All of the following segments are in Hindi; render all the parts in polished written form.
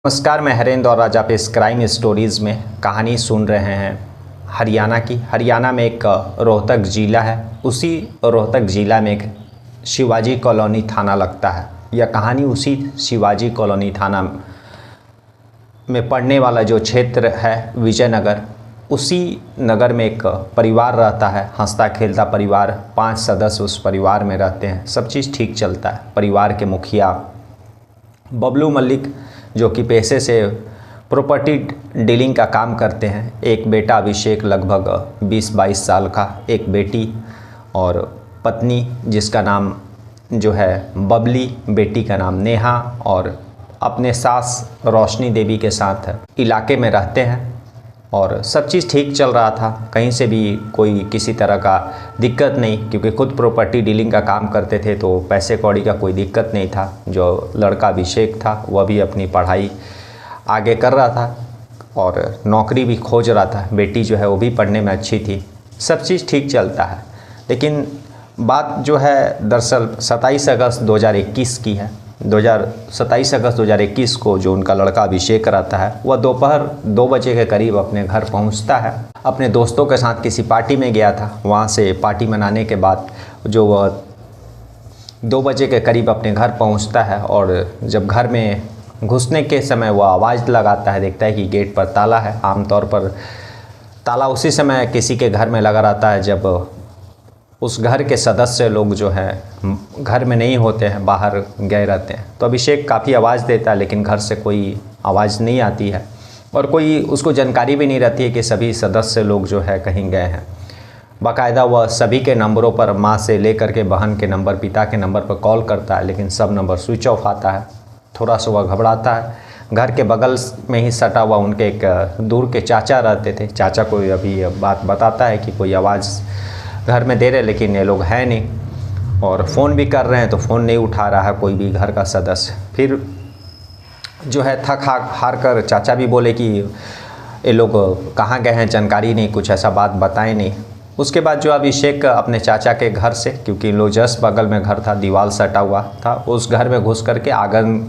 नमस्कार, मैं हरेंद्र और आज आप इस क्राइम स्टोरीज़ में कहानी सुन रहे हैं हरियाणा की। हरियाणा में एक रोहतक ज़िला है, उसी रोहतक ज़िला में एक शिवाजी कॉलोनी थाना लगता है। यह कहानी उसी शिवाजी कॉलोनी थाना में पड़ने वाला जो क्षेत्र है विजयनगर, उसी नगर में एक परिवार रहता है, हंसता खेलता परिवार। 5 सदस्य उस परिवार में रहते हैं, सब चीज़ ठीक चलता है। परिवार के मुखिया बबलू मलिक जो कि पेशे से प्रॉपर्टी डीलिंग का काम करते हैं, एक बेटा अभिषेक लगभग 20-22 साल का, एक बेटी और पत्नी जिसका नाम जो है बबली, बेटी का नाम नेहा, और अपने सास रोशनी देवी के साथ इलाके में रहते हैं। और सब चीज़ ठीक चल रहा था, कहीं से भी कोई किसी तरह का दिक्कत नहीं, क्योंकि खुद प्रॉपर्टी डीलिंग का काम करते थे तो पैसे कौड़ी का कोई दिक्कत नहीं था। जो लड़का अभिषेक था वह भी अपनी पढ़ाई आगे कर रहा था और नौकरी भी खोज रहा था। बेटी जो है वो भी पढ़ने में अच्छी थी, सब चीज़ ठीक चलता है। लेकिन बात जो है दरअसल 27 अगस्त 2021 की है। 27 अगस्त 2021 को जो उनका लड़का अभिषेक रहता है, वह दोपहर 2 बजे के करीब अपने घर पहुंचता है। अपने दोस्तों के साथ किसी पार्टी में गया था, वहां से पार्टी मनाने के बाद जो वह 2 बजे के करीब अपने घर पहुंचता है और जब घर में घुसने के समय वह आवाज़ लगाता है, देखता है कि गेट पर ताला है। आमतौर पर ताला उसी समय किसी के घर में लगा रहता है जब उस घर के सदस्य लोग जो हैं घर में नहीं होते हैं, बाहर गए रहते हैं। तो अभिषेक काफ़ी आवाज़ देता है, लेकिन घर से कोई आवाज़ नहीं आती है और कोई उसको जानकारी भी नहीं रहती है कि सभी सदस्य लोग जो है कहीं गए हैं। बाकायदा वह सभी के नंबरों पर, माँ से लेकर के बहन के नंबर, पिता के नंबर पर कॉल करता है, लेकिन सब नंबर स्विच ऑफ आता है। थोड़ा सा वह घबराता है। घर के बगल में ही सटा हुआ उनके एक दूर के चाचा रहते थे। चाचा को अभी बात बताता है कि कोई आवाज़ घर में दे रहे, लेकिन ये लोग हैं नहीं, और फ़ोन भी कर रहे हैं तो फ़ोन नहीं उठा रहा है कोई भी घर का सदस्य। फिर जो है थक हार कर चाचा भी बोले कि ये लोग कहाँ गए हैं, जानकारी नहीं, कुछ ऐसा बात बताएं नहीं। उसके बाद जो अभिषेक अपने चाचा के घर से, क्योंकि लोग जस्ट बगल में घर था, दीवार सटा हुआ था, उस घर में घुस करके आंगन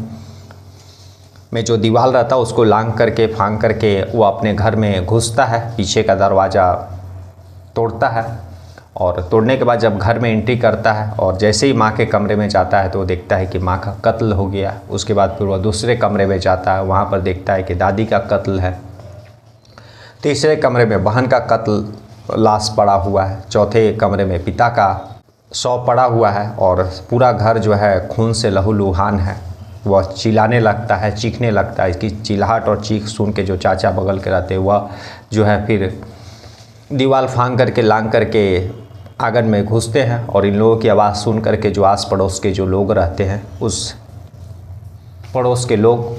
में जो दीवार रहता उसको लांग करके, फांग करके वो अपने घर में घुसता है, पीछे का दरवाज़ा तोड़ता है। और तोड़ने के बाद जब घर में एंट्री करता है और जैसे ही माँ के कमरे में जाता है तो देखता है कि माँ का कत्ल हो गया। उसके बाद फिर वह दूसरे कमरे में जाता है, वहाँ पर देखता है कि दादी का कत्ल है। तीसरे कमरे में बहन का कत्ल लाश पड़ा हुआ है। चौथे कमरे में पिता का शव पड़ा हुआ है और पूरा घर जो है खून से लहूलुहान है। वह चिल्लाने लगता है, चीखने लगता है। इसकी चिल्लाहट और चीख सुन के जो चाचा बगल के रहते हैं वह जो है फिर दीवार फांग करके, लांग करके आंगन में घुसते हैं और इन लोगों की आवाज़ सुन करके जो आस पड़ोस के जो लोग रहते हैं, उस पड़ोस के लोग,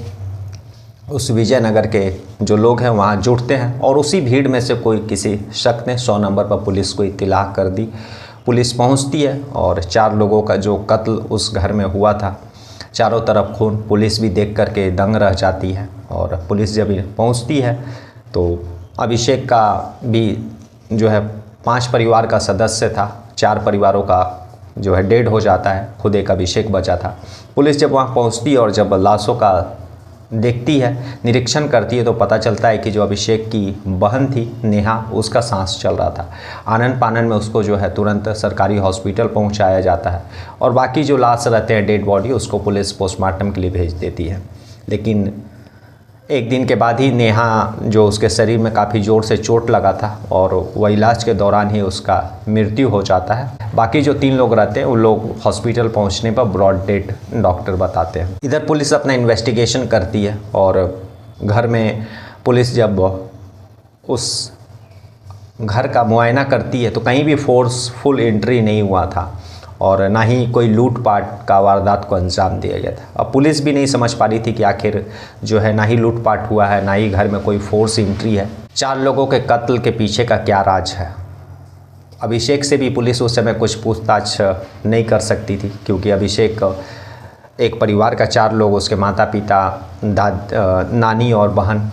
उस विजयनगर के जो लोग हैं वहाँ जुटते हैं। और उसी भीड़ में से कोई किसी शख्स ने 100 नंबर पर पुलिस को इत्तला कर दी। पुलिस पहुँचती है और 4 लोगों का जो कत्ल उस घर में हुआ था, चारों तरफ खून, पुलिस भी देख करके दंग रह जाती है। और पुलिस जब पहुँचती है तो अभिषेक का भी जो है 5 परिवार का सदस्य था, 4 परिवारों का जो है डेड हो जाता है, खुद एक अभिषेक बचा था। पुलिस जब वहाँ पहुँचती है और जब लाशों का देखती है, निरीक्षण करती है, तो पता चलता है कि जो अभिषेक की बहन थी नेहा, उसका सांस चल रहा था। आनन पानन में उसको जो है तुरंत सरकारी हॉस्पिटल पहुँचाया जाता है और बाकी जो लाश रहते हैं डेड बॉडी, उसको पुलिस पोस्टमार्टम के लिए भेज देती है। लेकिन एक दिन के बाद ही नेहा जो उसके शरीर में काफ़ी ज़ोर से चोट लगा था और वह इलाज के दौरान ही उसका मृत्यु हो जाता है। बाकी जो 3 लोग रहते हैं उन लोग हॉस्पिटल पहुंचने पर ब्रॉड डेड डॉक्टर बताते हैं। इधर पुलिस अपना इन्वेस्टिगेशन करती है और घर में पुलिस जब उस घर का मुआयना करती है तो कहीं भी फोर्सफुल एंट्री नहीं हुआ था और ना ही कोई लूटपाट का वारदात को अंजाम दिया गया था। अब पुलिस भी नहीं समझ पा रही थी कि आखिर जो है ना ही लूटपाट हुआ है, ना ही घर में कोई फोर्स एंट्री है। 4 लोगों के कत्ल के पीछे का क्या राज है। अभिषेक से भी पुलिस उस समय कुछ पूछताछ नहीं कर सकती थी, क्योंकि अभिषेक एक परिवार का 4 लोग, उसके माता पिता, नानी और बहन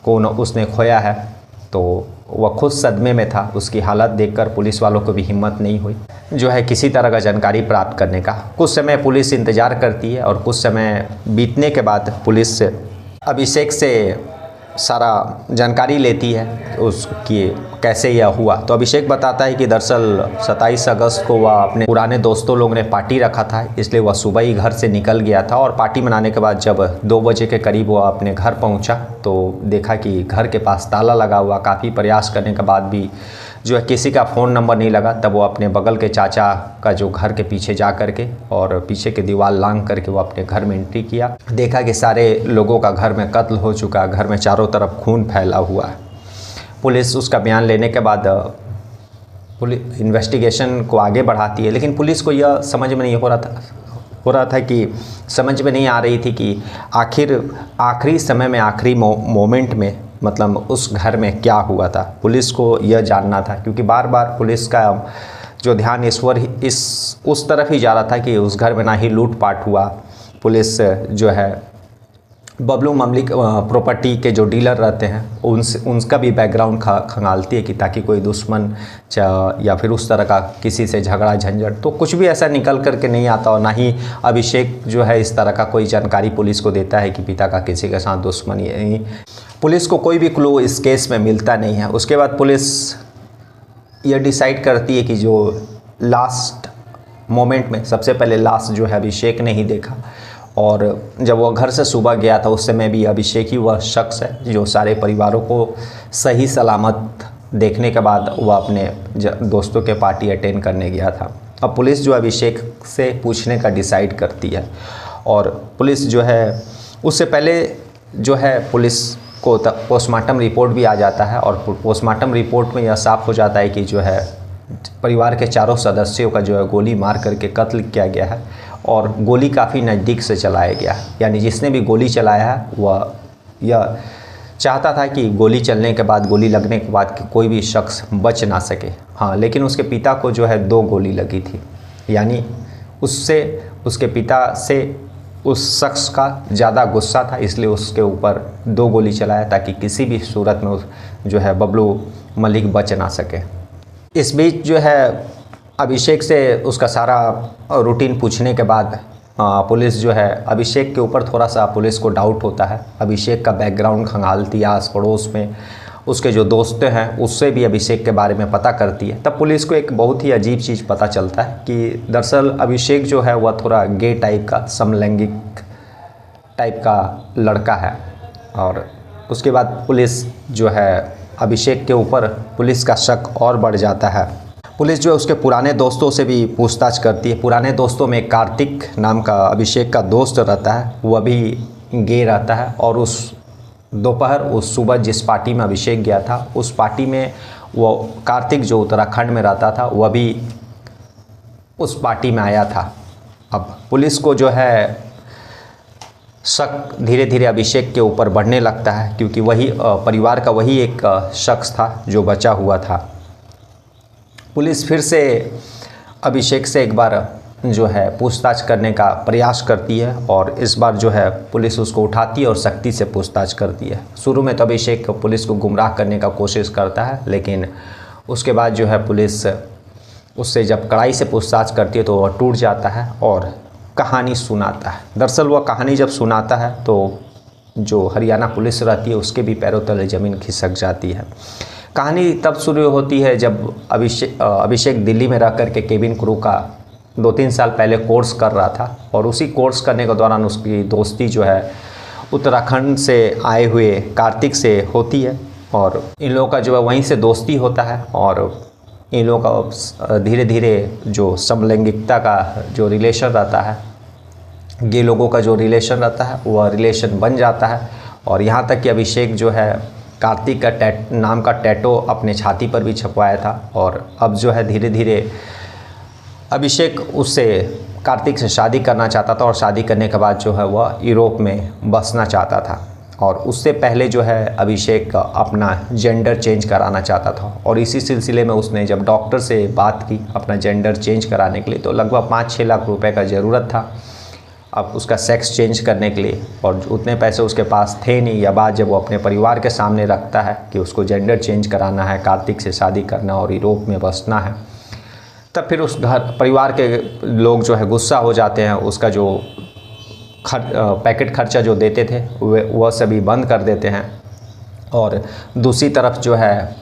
को उसने खोया है, तो वह खुद सदमे में था। उसकी हालत देखकर पुलिस वालों को भी हिम्मत नहीं हुई जो है किसी तरह का जानकारी प्राप्त करने का। कुछ समय पुलिस इंतज़ार करती है और कुछ समय बीतने के बाद पुलिस अभिषेक से सारा जानकारी लेती है उसकी कैसे यह हुआ। तो अभिषेक बताता है कि दरअसल 27 अगस्त को वह अपने पुराने दोस्तों लोग ने पार्टी रखा था, इसलिए वह सुबह ही घर से निकल गया था। और पार्टी मनाने के बाद जब 2 बजे के करीब वह अपने घर पहुंचा तो देखा कि घर के पास ताला लगा हुआ। काफ़ी प्रयास करने के बाद भी जो है किसी का फ़ोन नंबर नहीं लगा। तब वो अपने बगल के चाचा का जो घर के पीछे जा कर के और पीछे की दीवार लांघ करके वो अपने घर में एंट्री किया। देखा कि सारे लोगों का घर में कत्ल हो चुका, घर में चारों तरफ खून फैला हुआ है। पुलिस उसका बयान लेने के बाद पुलिस इन्वेस्टिगेशन को आगे बढ़ाती है, लेकिन पुलिस को यह समझ में नहीं हो रहा था कि समझ में नहीं आ रही थी कि आखिर आखिरी समय में आखिरी मोमेंट में मतलब उस घर में क्या हुआ था। पुलिस को यह जानना था, क्योंकि बार बार पुलिस का जो ध्यान उस तरफ ही जा रहा था कि उस घर में ना ही लूटपाट हुआ। पुलिस जो है बबलू मलिक प्रॉपर्टी के जो डीलर रहते हैं उनका भी बैकग्राउंड खंगालती है कि ताकि कोई दुश्मन या फिर उस तरह का किसी से झगड़ा झंझट तो कुछ भी ऐसा निकल करके नहीं आता। और ना ही अभिषेक जो है इस तरह का कोई जानकारी पुलिस को देता है कि पिता का किसी के साथ दुश्मनी है। पुलिस को कोई भी क्लू इस केस में मिलता नहीं है। उसके बाद पुलिस ये डिसाइड करती है कि जो लास्ट मोमेंट में सबसे पहले लाश जो है अभिषेक ने ही देखा, और जब वह घर से सुबह गया था उस समय भी अभिषेक ही वह शख्स है जो सारे परिवारों को सही सलामत देखने के बाद वह अपने दोस्तों के पार्टी अटेंड करने गया था। अब पुलिस जो अभिषेक से पूछने का डिसाइड करती है, और पुलिस जो है उससे पहले जो है पुलिस को पोस्टमार्टम रिपोर्ट भी आ जाता है। और पोस्टमार्टम रिपोर्ट में यह साफ हो जाता है कि जो है परिवार के चारों सदस्यों का जो है गोली मार करके कत्ल किया गया है, और गोली काफ़ी नज़दीक से चलाया गया है। यानी जिसने भी गोली चलाया है वह यह चाहता था कि गोली चलने के बाद, गोली लगने के बाद कि कोई भी शख्स बच ना सके। हाँ, लेकिन उसके पिता को जो है 2 गोली लगी थी, यानी उसके पिता से उस शख्स का ज़्यादा गुस्सा था, इसलिए उसके ऊपर 2 गोली चलाया ताकि किसी भी सूरत में जो है बबलू मलिक बच ना सके। इस बीच जो है अभिषेक से उसका सारा रूटीन पूछने के बाद पुलिस जो है अभिषेक के ऊपर थोड़ा सा पुलिस को डाउट होता है। अभिषेक का बैकग्राउंड खंगालती है, आस पड़ोस में उसके जो दोस्त हैं उससे भी अभिषेक के बारे में पता करती है। तब पुलिस को एक बहुत ही अजीब चीज़ पता चलता है कि दरअसल अभिषेक जो है वह थोड़ा गे टाइप का, समलैंगिक टाइप का लड़का है। और उसके बाद पुलिस जो है अभिषेक के ऊपर पुलिस का शक और बढ़ जाता है। पुलिस जो है उसके पुराने दोस्तों से भी पूछताछ करती है। पुराने दोस्तों में कार्तिक नाम का अभिषेक का दोस्त रहता है, वह भी गे रहता है। और उस सुबह जिस पार्टी में अभिषेक गया था उस पार्टी में वो कार्तिक जो उत्तराखंड में रहता था वह भी उस पार्टी में आया था। अब पुलिस को जो है शक धीरे धीरे अभिषेक के ऊपर बढ़ने लगता है, क्योंकि वही परिवार का वही एक शख्स था जो बचा हुआ था। पुलिस फिर से अभिषेक से एक बार जो है पूछताछ करने का प्रयास करती है, और इस बार जो है पुलिस उसको उठाती है और सख्ती से पूछताछ करती है। शुरू में तो अभिषेक पुलिस को गुमराह करने का कोशिश करता है, लेकिन उसके बाद जो है पुलिस उससे जब कड़ाई से पूछताछ करती है तो वह टूट जाता है और कहानी सुनाता है। दरअसल वह कहानी जब सुनाता है तो जो हरियाणा पुलिस रहती है उसके भी पैरों तले ज़मीन खिसक जाती है। कहानी तब शुरू होती है जब अभिषेक दिल्ली में रह कर के केबिन क्रू का 2-3 साल पहले कोर्स कर रहा था, और उसी कोर्स करने के दौरान उसकी दोस्ती जो है उत्तराखंड से आए हुए कार्तिक से होती है, और इन लोगों का जो है वहीं से दोस्ती होता है। और इन लोगों का धीरे धीरे जो समलैंगिकता का जो रिलेशन रहता है, गे लोगों का जो रिलेशन रहता है वह रिलेशन बन जाता है। और यहाँ तक कि अभिषेक जो है कार्तिक का नाम का टैटो अपने छाती पर भी छपवाया था, और अब जो है धीरे धीरे अभिषेक उससे कार्तिक से शादी करना चाहता था, और शादी करने के बाद जो है वह यूरोप में बसना चाहता था। और उससे पहले जो है अभिषेक अपना जेंडर चेंज कराना चाहता था, और इसी सिलसिले में उसने जब डॉक्टर से बात की अपना जेंडर चेंज कराने के लिए तो लगभग 5-6 लाख रुपए का ज़रूरत था अब उसका सेक्स चेंज करने के लिए, और उतने पैसे उसके पास थे नहीं। या बाद जब वो अपने परिवार के सामने रखता है कि उसको जेंडर चेंज कराना है, कार्तिक से शादी करना और यूरोप में बसना है, तब फिर उस परिवार के लोग जो है गुस्सा हो जाते हैं। उसका जो पैकेट खर्चा जो देते थे वह सभी बंद कर देते हैं। और दूसरी तरफ जो है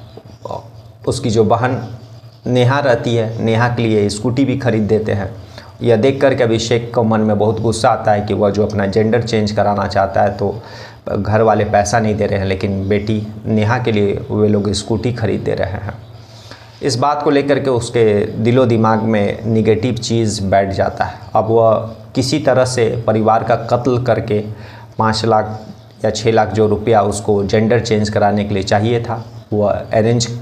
उसकी जो बहन नेहा रहती है, नेहा के लिए स्कूटी भी खरीद देते हैं। यह देख कर के अभिषेक को मन में बहुत गुस्सा आता है कि वह जो अपना जेंडर चेंज कराना चाहता है तो घर वाले पैसा नहीं दे रहे हैं, लेकिन बेटी नेहा के लिए वे लोग स्कूटी खरीद दे रहे हैं। इस बात को लेकर के उसके दिलो दिमाग में निगेटिव चीज़ बैठ जाता है। अब वह किसी तरह से परिवार का कत्ल करके 5 लाख या 6 लाख जो रुपया उसको जेंडर चेंज कराने के लिए चाहिए था, वह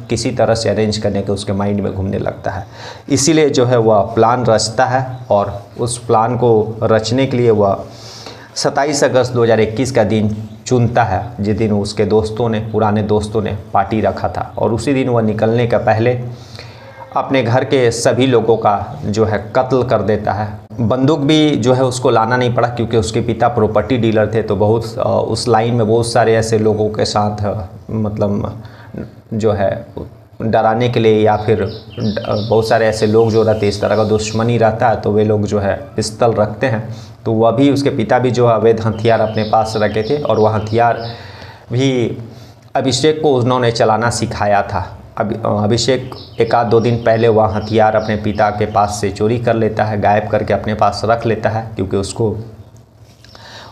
किसी तरह से अरेंज करने के उसके माइंड में घूमने लगता है। इसीलिए जो है वह प्लान रचता है और उस प्लान को रचने के लिए वह 27 अगस्त 2021 का दिन चुनता है, जिस दिन उसके पुराने दोस्तों ने पार्टी रखा था। और उसी दिन वह निकलने के पहले अपने घर के सभी लोगों का जो है कत्ल कर देता है। बंदूक भी जो है उसको लाना नहीं पड़ा, क्योंकि उसके पिता प्रॉपर्टी डीलर थे, तो बहुत उस लाइन में बहुत सारे ऐसे लोगों के साथ मतलब जो है डराने के लिए या फिर बहुत सारे ऐसे लोग जो रहते इस तरह का दुश्मनी रहता है, तो वे लोग जो है पिस्तौल रखते हैं। तो वह भी उसके पिता भी जो है अवैध हथियार अपने पास रखे थे, और वह हथियार भी अभिषेक को उन्होंने चलाना सिखाया था। अभिषेक 1-2 दिन पहले वह हथियार अपने पिता के पास से चोरी कर लेता है, गायब करके अपने पास रख लेता है, क्योंकि उसको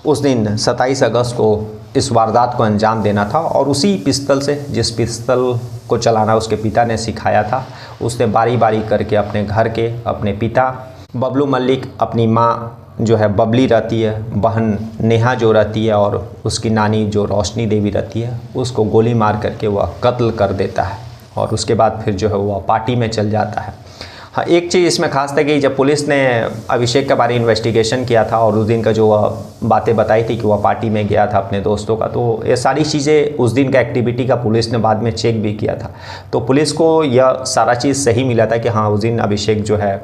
उस दिन 27 अगस्त को इस वारदात को अंजाम देना था। और उसी पिस्तौल से, जिस पिस्तौल को चलाना उसके पिता ने सिखाया था, उसने बारी बारी करके अपने घर के अपने पिता बबलू मलिक, अपनी माँ जो है बबली रहती है, बहन नेहा जो रहती है, और उसकी नानी जो रोशनी देवी रहती है, उसको गोली मार करके वह कत्ल कर देता है। और उसके बाद फिर जो है वह पार्टी में चल जाता है। हाँ, एक चीज़ इसमें खास था कि जब पुलिस ने अभिषेक के बारे में इन्वेस्टिगेशन किया था और उस दिन का जो बातें बताई थी कि वह पार्टी में गया था अपने दोस्तों का, तो ये सारी चीज़ें उस दिन का एक्टिविटी का पुलिस ने बाद में चेक भी किया था। तो पुलिस को यह सारा चीज़ सही मिला था कि हाँ, उस दिन अभिषेक जो है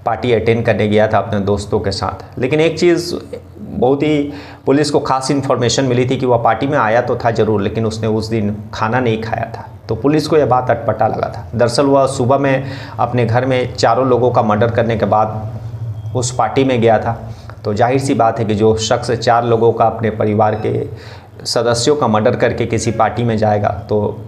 पार्टी अटेंड करने गया था अपने दोस्तों के साथ। लेकिन एक चीज़ बहुत ही पुलिस को खास इन्फॉर्मेशन मिली थी कि वह पार्टी में आया तो था ज़रूर, लेकिन उसने उस दिन खाना नहीं खाया था। तो पुलिस को यह बात अटपटा लगा था। दरअसल वह सुबह में अपने घर में 4 लोगों का मर्डर करने के बाद उस पार्टी में गया था। तो जाहिर सी बात है कि जो शख्स 4 लोगों का अपने परिवार के सदस्यों का मर्डर करके किसी पार्टी में जाएगा, तो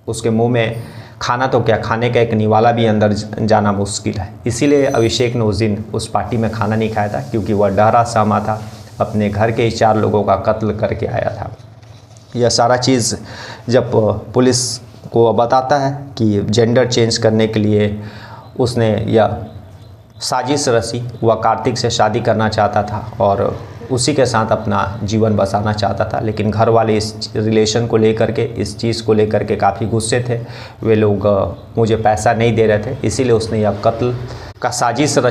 उसके मुंह में खाना तो क्या, खाने का एक निवाला भी अंदर जाना मुश्किल है। इसीलिए अभिषेक ने उस दिन उस पार्टी में खाना नहीं खाया था, क्योंकि वह डरा सहमा था, अपने घर के 4 लोगों का कत्ल करके आया था। यह सारा चीज़ जब पुलिस को बताता है कि जेंडर चेंज करने के लिए उसने यह साजिश रची, वह कार्तिक से शादी करना चाहता था और उसी के साथ अपना जीवन बसाना चाहता था। लेकिन घर वाले इस रिलेशन को लेकर के, इस चीज़ को लेकर के काफ़ी गुस्से थे। वे लोग मुझे पैसा नहीं दे रहे थे, इसीलिए उसने यह कत्ल का साजिश रचा।